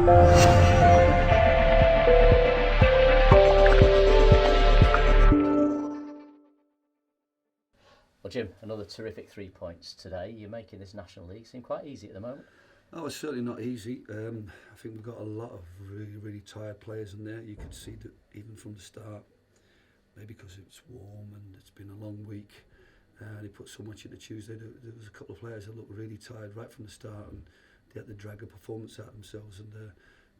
Well, Jim, another terrific 3 points today. You're making this National League seem quite easy at the moment. Oh, it's certainly not easy. I think we've got a lot of really tired players in there. You could see that even from the start, maybe because it's warm and it's been a long week, and he put so much into Tuesday. There was a couple of players that looked really tired right from the start, and they had to drag a performance out of themselves.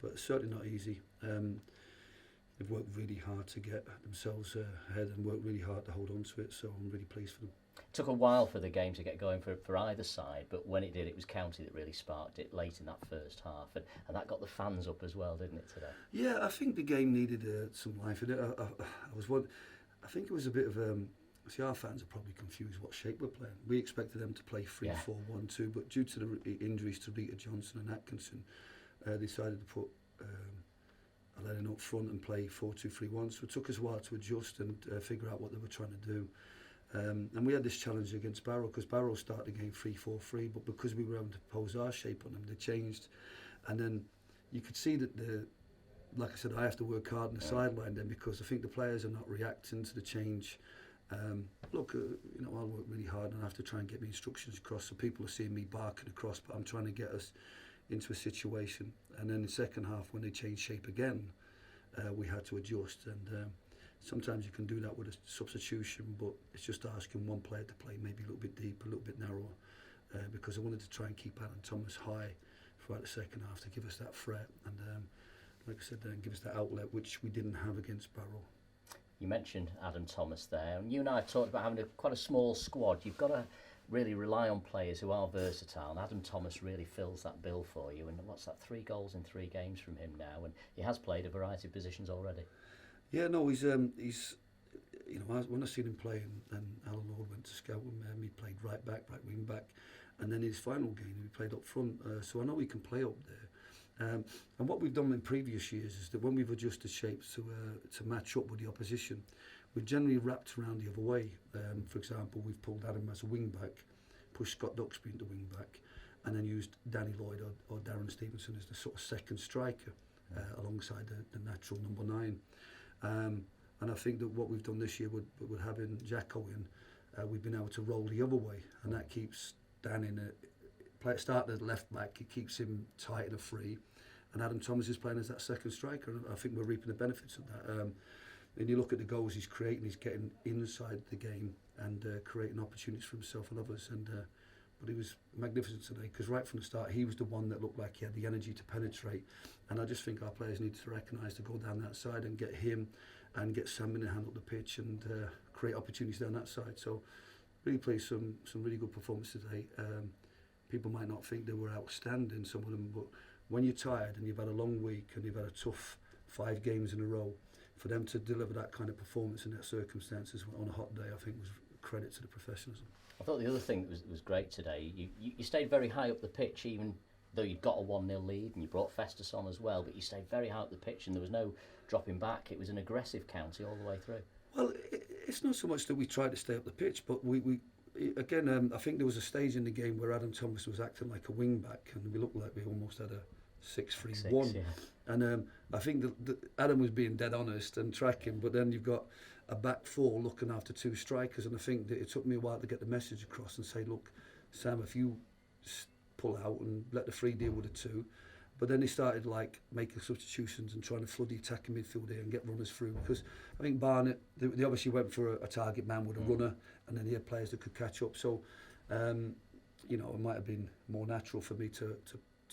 But it's certainly not easy. They've worked really hard to get themselves ahead and worked really hard to hold on to it. So I'm really pleased for them. It took a while for the game to get going for either side, but when it did, it was County that really sparked it late in that first half, and that got the fans up as well, didn't it, today? Yeah, I think the game needed some life in it. I think it was a bit of see, our fans are probably confused what shape we're playing. We expected them to play 3-4-1-2, but due to the injuries to Rita Johnson and Atkinson, they decided to put Lennon up front and play 4-2-3-1. So it took us a while to adjust and figure out what they were trying to do. And we had this challenge against Barrow because Barrow started the game 3-4-3, but because we were able to pose our shape on them, they changed. And then you could see that like I said, I have to work hard on the sideline then because I think the players are not reacting to the change. I'll work really hard and I have to try and get my instructions across, so people are seeing me barking across, but I'm trying to get us into a situation. And then in the second half, when they changed shape again, we had to adjust. And sometimes you can do that with a substitution, but it's just asking one player to play maybe a little bit deeper, a little bit narrower, because I wanted to try and keep Adam Thomas high throughout the second half to give us that threat and, like I said, give us that outlet, which we didn't have against Barrow. You mentioned Adam Thomas there, and you and I have talked about having quite a small squad. You've got to really rely on players who are versatile, and Adam Thomas really fills that bill for you. And what's that, 3 goals in 3 games from him now, and he has played a variety of positions already. Yeah, no, he's when I seen him play, and Alan Lord went to scout him, he played right back, right wing back, and then his final game he played up front. So I know he can play up there. And what we've done in previous years is that when we've adjusted shapes to match up with the opposition, we've generally wrapped around the other way. For example, we've pulled Adam as a wing back, pushed Scott Duxbury into wing back, and then used Danny Lloyd or Darren Stevenson as the sort of second striker alongside the natural number 9. And I think that what we've done this year with having Jacko in, we've been able to roll the other way, and that keeps Dan in starting at left back. It keeps him tight and free, and Adam Thomas is playing as that second striker, and I think we're reaping the benefits of that. And you look at the goals he's creating, he's getting inside the game and creating opportunities for himself and others. And but he was magnificent today because right from the start he was the one that looked like he had the energy to penetrate, and I just think our players need to recognise to go down that side and get him and get Sam Minahan up the pitch and create opportunities down that side. So really played some really good performances today. People might not think they were outstanding, some of them, but when you're tired and you've had a long week and you've had a tough 5 games in a row, for them to deliver that kind of performance in that circumstances on a hot day, I think was credit to the professionalism. I thought the other thing that was great today, you stayed very high up the pitch, even though you'd got a 1-0 lead, and you brought Festus on as well, but you stayed very high up the pitch and there was no dropping back. It was an aggressive County all the way through. Well, it's not so much that we tried to stay up the pitch, but we again, I think there was a stage in the game where Adam Thomas was acting like a wing back, and we looked like we almost had a 6-3-1. Yeah. And I think that Adam was being dead honest and tracking, but then you've got a back 4 looking after 2 strikers, and I think that it took me a while to get the message across and say, look, Sam, if you pull out and let the 3 deal with the 2. But then he started like making substitutions and trying to flood the attacking midfield here and get runners through, because I think Barnett, they obviously went for a target man with a runner, and then he had players that could catch up. So, it might have been more natural for me to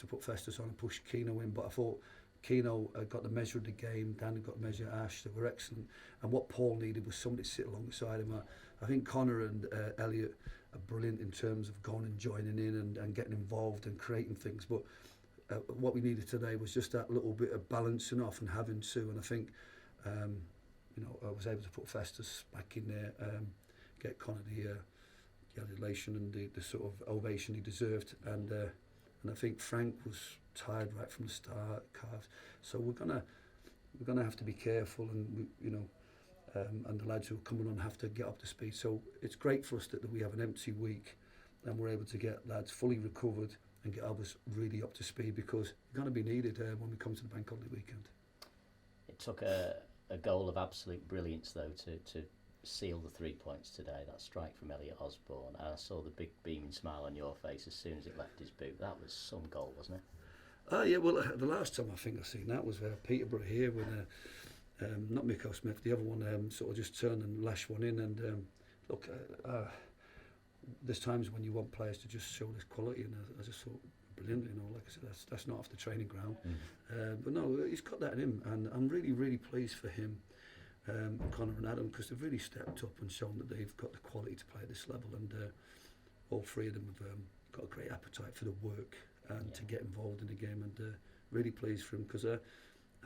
put Festus on and push Keano in, but I thought Keano got the measure of the game, Dan got the measure of Ash, they were excellent, and what Paul needed was somebody to sit alongside him. I think Connor and Elliot are brilliant in terms of going and joining in and getting involved and creating things, but what we needed today was just that little bit of balancing off and having 2, and I think I was able to put Festus back in there, get Connor the adulation and the sort of ovation he deserved, and I think Frank was tired right from the start, calves. So we're gonna have to be careful, and and the lads who are coming on have to get up to speed. So it's great for us that we have an empty week, and we're able to get lads fully recovered and get others really up to speed, because you're going to be needed when we come to the bank holiday weekend. It took a goal of absolute brilliance, though, to seal the 3 points today. That strike from Elliot Osborne, and I saw the big beaming smile on your face as soon as it left his boot. That was some goal, wasn't it? Yeah, well, the last time I think I seen that was Peterborough here when not Miko Smith, the other one sort of just turned and lashed one in. And look, there's times when you want players to just show this quality, and I just thought, brilliant, you know, like I said, that's not off the training ground. But no, he's got that in him, and I'm really pleased for him, Connor and Adam, because they've really stepped up and shown that they've got the quality to play at this level, and all three of them have got a great appetite for the work and to get involved in the game, and really pleased for him, because I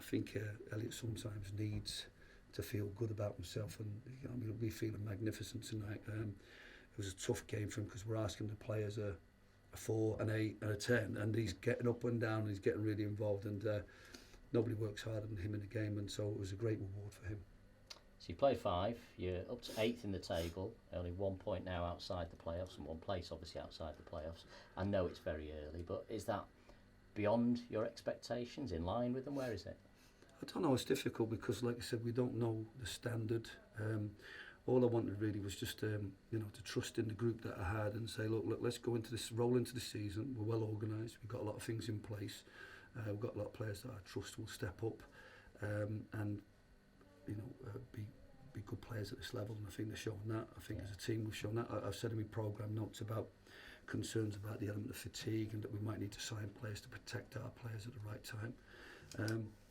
think Elliot sometimes needs to feel good about himself, and you know, he'll be feeling magnificent tonight. It was a tough game for him because we're asking the players a 4, an 8 and a 10, and he's getting up and down and he's getting really involved, and nobody works harder than him in the game, and so it was a great reward for him. So you play 5, you're up to 8th in the table, only 1 point now outside the playoffs, and 1 place obviously outside the playoffs. I know it's very early, but is that beyond your expectations, in line with them? Where is it? I don't know, it's difficult because, like I said, we don't know the standard. All I wanted really was just you know, to trust in the group that I had and say, look, let's go into this, roll into the season. We're well organised, we've got a lot of things in place, we've got a lot of players that I trust will step up and you know, be good players at this level, and I think they're showing that. I think as a team we've shown that. I've said in my programme notes about concerns about the element of fatigue, and that we might need to sign players to protect our players at the right time.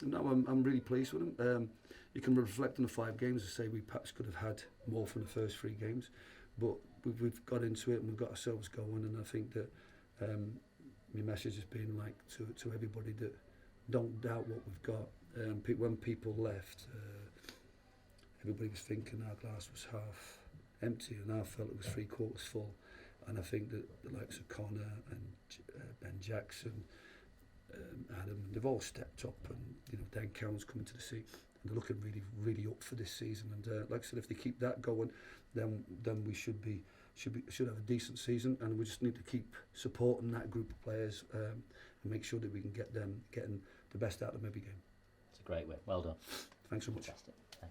No, I'm really pleased with them. You can reflect on the 5 games and say we perhaps could have had more from the first 3 games, but we've got into it and we've got ourselves going, and I think that my message has been like to everybody that don't doubt what we've got. When people left, everybody was thinking our glass was half empty, and I felt it was 3/4 full, and I think that the likes of Connor and Ben Jackson, Adam, they've all stepped up, and you know, Daniel Powell's coming to the seat, and they're looking really up for this season. And like I said, if they keep that going, then we should have a decent season, and we just need to keep supporting that group of players and make sure that we can get them getting the best out of them every game. It's a great win. Well done. Thanks so much. Fantastic.